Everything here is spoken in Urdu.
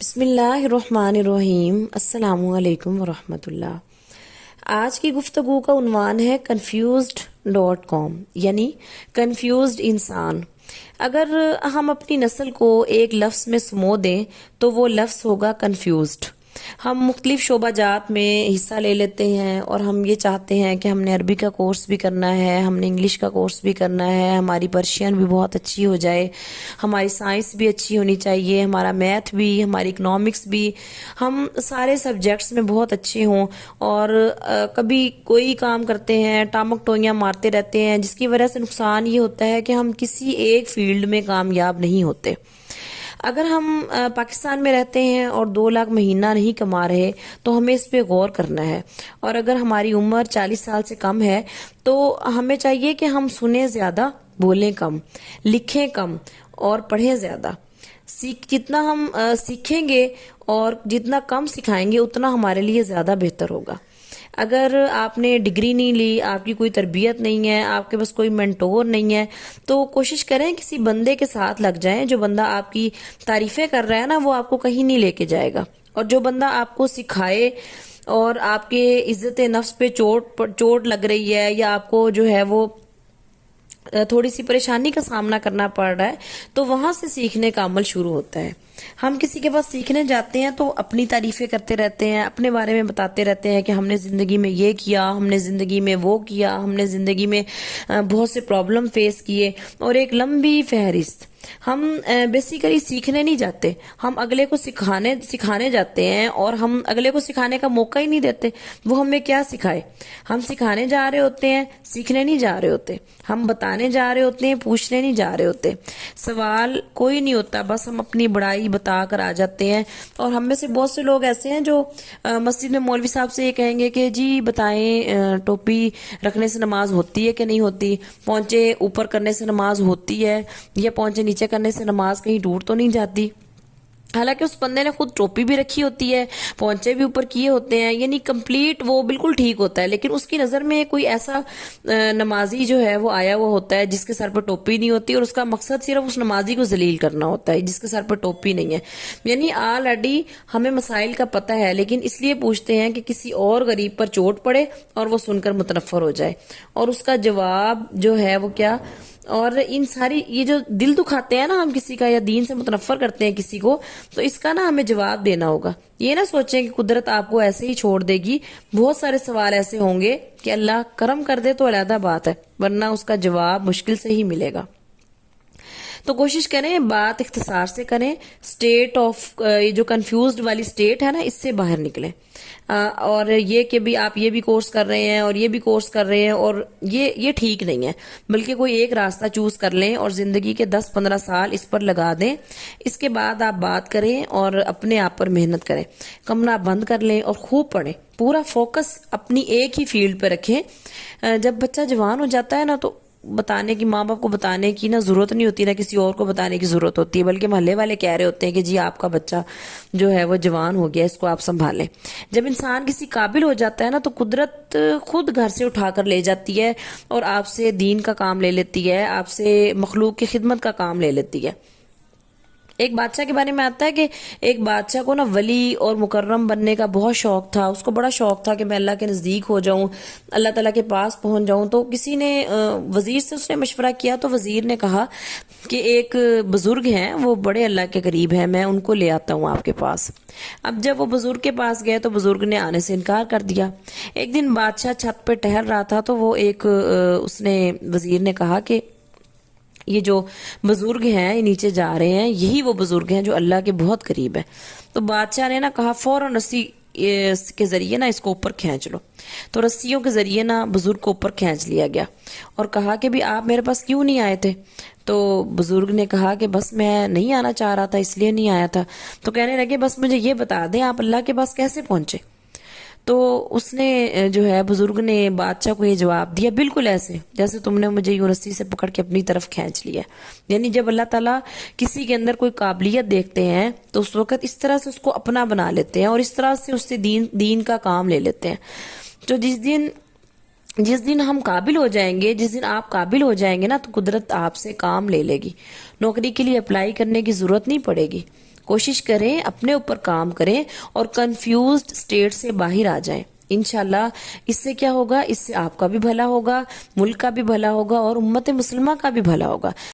بسم اللہ الرحمن الرحیم۔ السلام علیکم ورحمۃ اللہ۔ آج کی گفتگو کا عنوان ہے confused.com، یعنی کنفیوزڈ انسان۔ اگر ہم اپنی نسل کو ایک لفظ میں سمو دیں تو وہ لفظ ہوگا کنفیوزڈ۔ ہم مختلف شعبہ جات میں حصہ لے لیتے ہیں اور ہم یہ چاہتے ہیں کہ ہم نے عربی کا کورس بھی کرنا ہے، ہم نے انگلش کا کورس بھی کرنا ہے، ہماری پرشین بھی بہت اچھی ہو جائے، ہماری سائنس بھی اچھی ہونی چاہیے، ہمارا میتھ بھی، ہماری اکنامکس بھی، ہم سارے سبجیکٹس میں بہت اچھے ہوں۔ اور کبھی کوئی کام کرتے ہیں، ٹامک ٹوئیاں مارتے رہتے ہیں، جس کی وجہ سے نقصان یہ ہوتا ہے کہ ہم کسی ایک فیلڈ میں کامیاب نہیں ہوتے۔ اگر ہم پاکستان میں رہتے ہیں اور 2 لاکھ مہینہ نہیں کما رہے تو ہمیں اس پہ غور کرنا ہے، اور اگر ہماری عمر 40 سال سے کم ہے تو ہمیں چاہیے کہ ہم سنیں زیادہ، بولیں کم، لکھیں کم اور پڑھیں زیادہ۔ جتنا ہم سیکھیں گے اور جتنا کم سکھائیں گے اتنا ہمارے لیے زیادہ بہتر ہوگا۔ اگر آپ نے ڈگری نہیں لی، آپ کی کوئی تربیت نہیں ہے، آپ کے پاس کوئی مینٹور نہیں ہے، تو کوشش کریں کسی بندے کے ساتھ لگ جائیں۔ جو بندہ آپ کی تعریفیں کر رہا ہے نا، وہ آپ کو کہیں نہیں لے کے جائے گا، اور جو بندہ آپ کو سکھائے اور آپ کے عزت نفس پہ چوٹ لگ رہی ہے، یا آپ کو جو ہے وہ تھوڑی سی پریشانی کا سامنا کرنا پڑ رہا ہے، تو وہاں سے سیکھنے کا عمل شروع ہوتا ہے۔ ہم کسی کے پاس سیکھنے جاتے ہیں تو اپنی تعریفیں کرتے رہتے ہیں، اپنے بارے میں بتاتے رہتے ہیں کہ ہم نے زندگی میں یہ کیا، ہم نے زندگی میں وہ کیا، ہم نے زندگی میں بہت سے پرابلم فیس کیے، اور ایک لمبی فہرست۔ ہم بیسیکلی سیکھنے نہیں جاتے، ہم اگلے کو سکھانے جاتے ہیں، اور ہم اگلے کو سکھانے کا موقع ہی نہیں دیتے۔ وہ ہمیں کیا سکھائے؟ ہم سکھانے جا رہے ہوتے ہیں، سیکھنے نہیں جا رہے ہوتے۔ ہم بتانے جا رہے ہوتے ہیں، پوچھنے نہیں جا رہے ہوتے۔ سوال کوئی نہیں ہوتا، بس ہم اپنی بڑائی بتا کر آ جاتے ہیں۔ اور ہم میں سے بہت سے لوگ ایسے ہیں جو مسجد میں مولوی صاحب سے یہ کہیں گے کہ جی بتائیں، ٹوپی رکھنے سے نماز ہوتی ہے کہ نہیں ہوتی؟ پونچے اوپر کرنے سے نماز ہوتی ہے، یا پونچے نیچے کرنے سے نماز کہیں ٹوٹ تو نہیں جاتی؟ حالانکہ اس بندے نے خود ٹوپی بھی رکھی ہوتی ہے، پونچے بھی اوپر کیے ہوتے ہیں، یعنی کمپلیٹ وہ بالکل ٹھیک ہوتا ہے، لیکن اس کی نظر میں کوئی ایسا نمازی جو ہے وہ آیا ہوا ہوتا ہے جس کے سر پہ ٹوپی نہیں ہوتی، اور اس کا مقصد صرف اس نمازی کو ذلیل کرنا ہوتا ہے جس کے سر پہ ٹوپی نہیں ہے۔ یعنی آلریڈی ہمیں مسائل کا پتہ ہے، لیکن اس لیے پوچھتے ہیں کہ کسی اور غریب پر چوٹ پڑے اور وہ سن کر متنفر ہو جائے، اور اس کا جواب جو ہے وہ کیا؟ اور ان ساری یہ جو دل دکھاتے ہیں نا ہم کسی کا، یا دین سے متنفر کرتے ہیں کسی کو، تو اس کا نا ہمیں جواب دینا ہوگا۔ یہ نہ سوچیں کہ قدرت آپ کو ایسے ہی چھوڑ دے گی۔ بہت سارے سوال ایسے ہوں گے کہ اللہ کرم کر دے تو علیحدہ بات ہے، ورنہ اس کا جواب مشکل سے ہی ملے گا۔ تو کوشش کریں بات اختصار سے کریں، سٹیٹ آف جو کنفیوزڈ والی سٹیٹ ہے نا، اس سے باہر نکلیں۔ اور یہ کہ بھی آپ یہ بھی کورس کر رہے ہیں اور یہ بھی کورس کر رہے ہیں، اور یہ ٹھیک نہیں ہے، بلکہ کوئی ایک راستہ چوز کر لیں اور زندگی کے 10-15 سال اس پر لگا دیں۔ اس کے بعد آپ بات کریں اور اپنے آپ پر محنت کریں، کمرہ بند کر لیں اور خوب پڑھیں، پورا فوکس اپنی ایک ہی فیلڈ پہ رکھیں۔ جب بچہ جوان ہو جاتا ہے نا، تو بتانے کی، ماں باپ کو بتانے کی نا ضرورت نہیں ہوتی، نہ کسی اور کو بتانے کی ضرورت ہوتی ہے، بلکہ محلے والے کہہ رہے ہوتے ہیں کہ جی آپ کا بچہ جو ہے وہ جوان ہو گیا، اس کو آپ سنبھالیں۔ جب انسان کسی قابل ہو جاتا ہے نا، تو قدرت خود گھر سے اٹھا کر لے جاتی ہے اور آپ سے دین کا کام لے لیتی ہے، آپ سے مخلوق کی خدمت کا کام لے لیتی ہے۔ ایک بادشاہ کے بارے میں آتا ہے کہ ایک بادشاہ کو نا ولی اور مکرم بننے کا بہت شوق تھا، اس کو بڑا شوق تھا کہ میں اللہ کے نزدیک ہو جاؤں، اللہ تعالیٰ کے پاس پہنچ جاؤں۔ تو کسی نے وزیر سے اس نے مشورہ کیا، تو وزیر نے کہا کہ ایک بزرگ ہیں، وہ بڑے اللہ کے قریب ہیں، میں ان کو لے آتا ہوں آپ کے پاس۔ اب جب وہ بزرگ کے پاس گئے تو بزرگ نے آنے سے انکار کر دیا۔ ایک دن بادشاہ چھت پہ ٹہل رہا تھا، تو وہ اس نے وزیر نے کہا کہ یہ جو بزرگ ہیں یہ نیچے جا رہے ہیں، یہی وہ بزرگ ہیں جو اللہ کے بہت قریب ہیں۔ تو بادشاہ نے نا کہا فوراً رسی کے ذریعے نا اس کو اوپر کھینچ لو۔ تو رسیوں کے ذریعے نا بزرگ کو اوپر کھینچ لیا گیا، اور کہا کہ بھی آپ میرے پاس کیوں نہیں آئے تھے؟ تو بزرگ نے کہا کہ بس میں نہیں آنا چاہ رہا تھا، اس لیے نہیں آیا تھا۔ تو کہنے لگے بس مجھے یہ بتا دیں آپ اللہ کے پاس کیسے پہنچے؟ تو اس نے جو ہے بزرگ نے بادشاہ کو یہ جواب دیا، بالکل ایسے جیسے تم نے مجھے یوں رسی سے پکڑ کے اپنی طرف کھینچ لیا۔ یعنی جب اللہ تعالیٰ کسی کے اندر کوئی قابلیت دیکھتے ہیں تو اس وقت اس طرح سے اس کو اپنا بنا لیتے ہیں، اور اس طرح سے اس سے دین کا کام لے لیتے ہیں۔ تو جس دن ہم قابل ہو جائیں گے، جس دن آپ قابل ہو جائیں گے نا، تو قدرت آپ سے کام لے لے گی، نوکری کے لیے اپلائی کرنے کی ضرورت نہیں پڑے گی۔ کوشش کریں اپنے اوپر کام کریں اور کنفیوزڈ اسٹیٹ سے باہر آ جائیں. انشاءاللہ اس سے کیا ہوگا، اس سے آپ کا بھی بھلا ہوگا، ملک کا بھی بھلا ہوگا اور امت مسلمہ کا بھی بھلا ہوگا.